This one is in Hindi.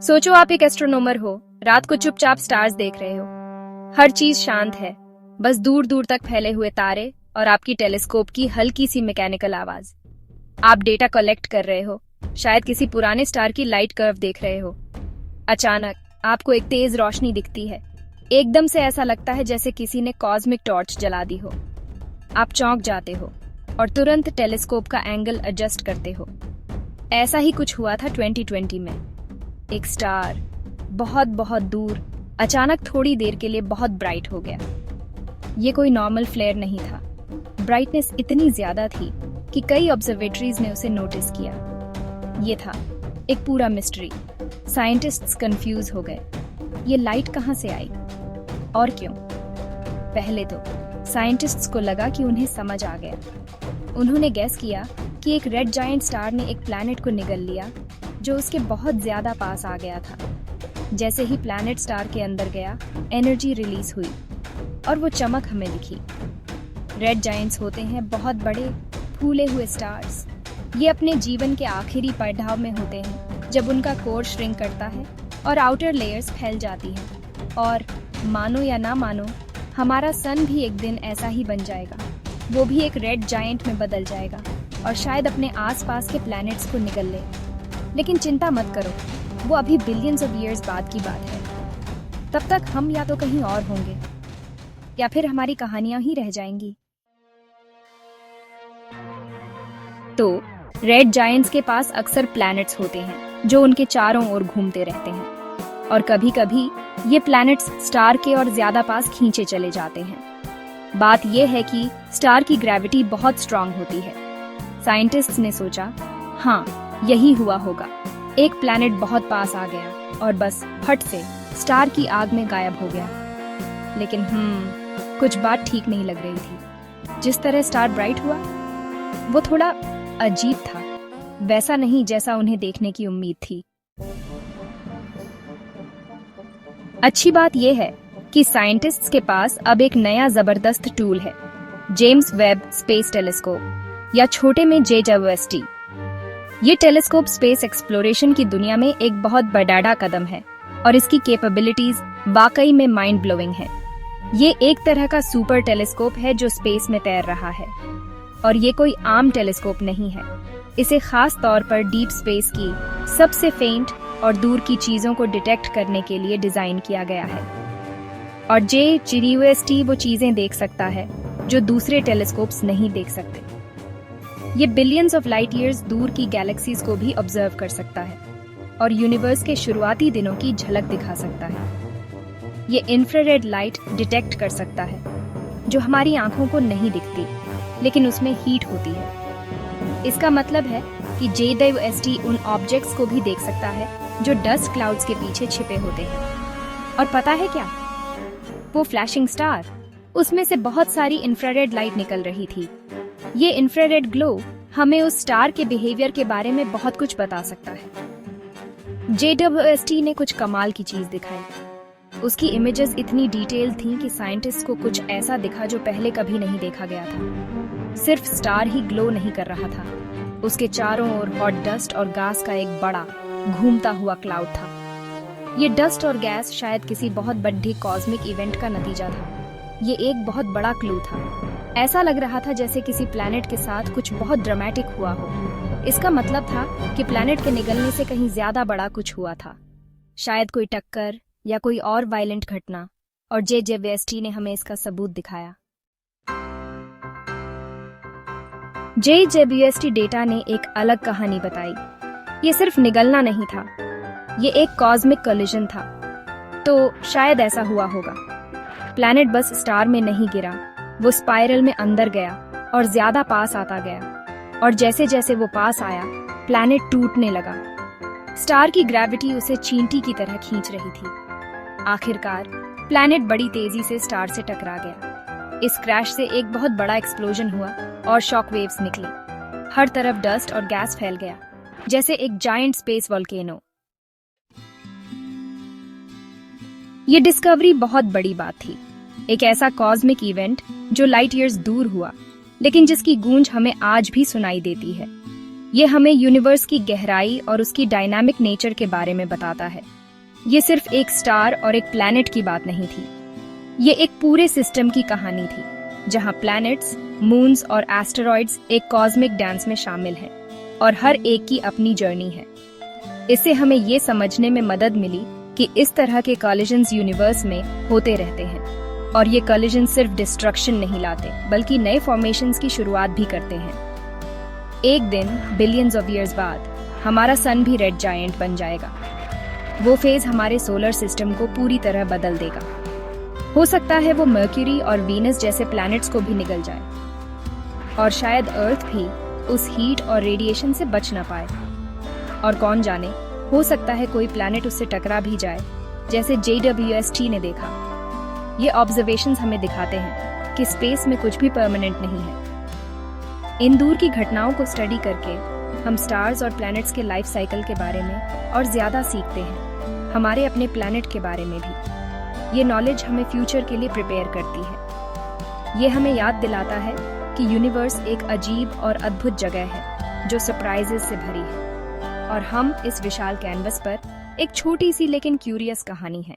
सोचो आप एक एस्ट्रोनॉमर हो, रात को चुपचाप स्टार्स देख रहे हो। हर चीज शांत है, बस दूर दूर तक फैले हुए तारे और आपकी टेलीस्कोप की हल्की सी मैकेनिकल आवाज। आप डेटा कलेक्ट कर रहे हो, शायद किसी पुराने स्टार की लाइट कर्व देख रहे हो। अचानक आपको एक तेज रोशनी दिखती है। एकदम से ऐसा लगता है जैसे किसी ने कॉस्मिक टॉर्च जला दी हो। आप चौंक जाते हो और तुरंत टेलीस्कोप का एंगल एडजस्ट करते हो। ऐसा ही कुछ हुआ था 2020 में। एक स्टार बहुत बहुत दूर अचानक थोड़ी देर के लिए बहुत ब्राइट हो गया। ये कोई नॉर्मल फ्लेयर नहीं था। ब्राइटनेस इतनी ज्यादा थी कि कई ऑब्जर्वेटरीज ने उसे नोटिस किया। ये था एक पूरा मिस्ट्री। साइंटिस्ट्स कंफ्यूज हो गए, ये लाइट कहाँ से आई और क्यों। पहले तो साइंटिस्ट्स को लगा कि उन्हें समझ आ गया। उन्होंने गैस किया कि एक रेड जायंट स्टार ने एक प्लैनेट को निगल लिया जो उसके बहुत ज्यादा पास आ गया था। जैसे ही प्लैनेट स्टार के अंदर गया, एनर्जी रिलीज हुई और वो चमक हमें दिखी। रेड जायंट्स होते हैं बहुत बड़े फूले हुए स्टार्स। ये अपने जीवन के आखिरी पड़ाव में होते हैं जब उनका कोर श्रिंक करता है और आउटर लेयर्स फैल जाती हैं। और मानो या ना मानो, हमारा सन भी एक दिन ऐसा ही बन जाएगा। वो भी एक रेड जायंट में बदल जाएगा और शायद अपने आसपास के प्लैनेट्स को निगल ले। लेकिन चिंता मत करो, वो अभी बिलियंस ऑफ ईयर्स बाद की बात है। तब तक हम या तो कहीं और होंगे या फिर हमारी कहानियां ही रह जाएंगी। तो रेड जायंट्स के पास अक्सर प्लैनेट्स होते हैं जो उनके चारों ओर घूमते रहते हैं, और कभी कभी ये प्लैनेट्स स्टार के और ज्यादा पास खींचे चले जाते हैं। बात यह है कि स्टार की ग्रेविटी बहुत स्ट्रांग होती है। साइंटिस्ट्स ने सोचा, हाँ यही हुआ होगा। एक प्लैनेट बहुत पास आ गया और बस फट से स्टार की आग में गायब हो गया। लेकिन कुछ बात ठीक नहीं लग रही थी। जिस तरह स्टार ब्राइट हुआ वो थोड़ा अजीब था, वैसा नहीं जैसा उन्हें देखने की उम्मीद थी। अच्छी बात यह है कि साइंटिस्ट्स के पास अब एक नया जबरदस्त टूल है, जेम्स वेब स्पेस टेलीस्कोप या छोटे में JWST। ये टेलीस्कोप स्पेस एक्सप्लोरेशन की दुनिया में एक बहुत बड़ा कदम है और इसकी कैपेबिलिटीज वाकई में माइंड ब्लोइंग है। ये एक तरह का सुपर टेलीस्कोप है जो स्पेस में तैर रहा है, और ये कोई आम टेलीस्कोप नहीं है। इसे खास तौर पर डीप स्पेस की सबसे फेंट और दूर की चीजों को डिटेक्ट करने के लिए डिजाइन किया गया है। और JWST वो चीजें देख सकता है जो दूसरे टेलीस्कोप्स नहीं देख सकते। ये बिलियंस ऑफ लाइट ईयर्स दूर की गैलेक्सीज को भी ऑब्जर्व कर सकता है और यूनिवर्स के शुरुआती दिनों की झलक दिखा सकता है। ये इंफ्रारेड लाइट डिटेक्ट कर सकता है जो हमारी आंखों को नहीं दिखती, लेकिन उसमें हीट होती है। इसका मतलब है कि JWST उन ऑब्जेक्ट्स को भी देख सकता है जो डस्ट क्लाउड्स के पीछे छिपे होते हैं। और पता है क्या? वो फ्लैशिंग स्टार, उसमें से बहुत सारी इंफ्रारेड लाइट निकल रही थी। ये इंफ्रारेड ग्लो हमें उस स्टार के बिहेवियर के बारे में बहुत कुछ बता सकता है। JWST ने कुछ कमाल की चीज दिखाई। उसकी इमेजेस इतनी डिटेल थीं कि साइंटिस्ट को कुछ ऐसा दिखा जो पहले कभी नहीं देखा गया था। सिर्फ स्टार ही ग्लो नहीं कर रहा था, उसके चारों ओर हॉट डस्ट और गैस का एक बड़ा घूमता हुआ क्लाउड था। ये डस्ट और गैस शायद किसी बहुत बड़े कॉस्मिक इवेंट का नतीजा था। ये एक बहुत बड़ा क्लू था। ऐसा लग रहा था जैसे किसी प्लैनेट के साथ कुछ बहुत ड्रामेटिक हुआ हो। इसका मतलब था कि प्लैनेट के निगलने से कहीं ज्यादा बड़ा कुछ हुआ था, शायद कोई टक्कर या कोई और वायलेंट घटना, और JWST ने हमें इसका सबूत दिखाया। JWST डेटा ने एक अलग कहानी बताई। ये सिर्फ निगलना नहीं था, ये एक कॉस्मिक कोलिजन था। तो शायद ऐसा हुआ होगा, प्लैनेट बस स्टार में नहीं गिरा, वो स्पाइरल में अंदर गया और ज्यादा पास आता गया, और जैसे जैसे वो पास आया प्लैनेट टूटने लगा। स्टार की ग्रेविटी उसे चींटी की तरह खींच रही थी। आखिरकार प्लैनेट बड़ी तेजी से स्टार से टकरा गया। इस क्रैश से एक बहुत बड़ा एक्सप्लोजन हुआ और शॉक वेव्स निकले। हर तरफ डस्ट और गैस फैल गया, जैसे एक जायंट स्पेस वोल्केनो। ये डिस्कवरी बहुत बड़ी बात थी। एक ऐसा कॉस्मिक इवेंट जो लाइट ईयर्स दूर हुआ, लेकिन जिसकी गूंज हमें आज भी सुनाई देती है। ये हमें यूनिवर्स की गहराई और उसकी डायनामिक नेचर के बारे में बताता है। ये सिर्फ एक स्टार और एक प्लैनेट की बात नहीं थी, ये एक पूरे सिस्टम की कहानी थी, जहां प्लैनेट्स, मून्स और एस्टेरॉइड्स एक कॉस्मिक डांस में शामिल हैं और हर एक की अपनी जर्नी है। इससे हमें ये समझने में मदद मिली कि इस तरह के कॉलिजन्स यूनिवर्स में होते रहते हैं और ये कॉलिजन सिर्फ डिस्ट्रक्शन नहीं लाते बल्कि नए फॉर्मेशंस की शुरुआत भी करते हैं। एक दिन बिलियंस ऑफ ईयर्स बाद हमारा सन भी रेड जायंट बन जाएगा। वो फेज हमारे सोलर सिस्टम को पूरी तरह बदल देगा। हो सकता है वो मर्क्यूरी और वीनस जैसे प्लैनेट्स को भी निगल जाए और शायद अर्थ भी उस हीट और रेडिएशन से बच ना पाए। और कौन जाने, हो सकता है कोई प्लैनेट उससे टकरा भी जाए, जैसे JWST ने देखा। ये ऑब्जर्वेशंस हमें दिखाते हैं कि स्पेस में कुछ भी परमानेंट नहीं है। इन दूर की घटनाओं को स्टडी करके हम स्टार्स और प्लैनेट्स के लाइफ साइकिल के बारे में और ज्यादा सीखते हैं, हमारे अपने प्लैनेट के बारे में भी। ये नॉलेज हमें फ्यूचर के लिए प्रिपेयर करती है। ये हमें याद दिलाता है कि यूनिवर्स एक अजीब और अद्भुत जगह है जो सरप्राइजेस से भरी है और हम इस विशाल कैनवस पर एक छोटी सी लेकिन क्यूरियस कहानी है।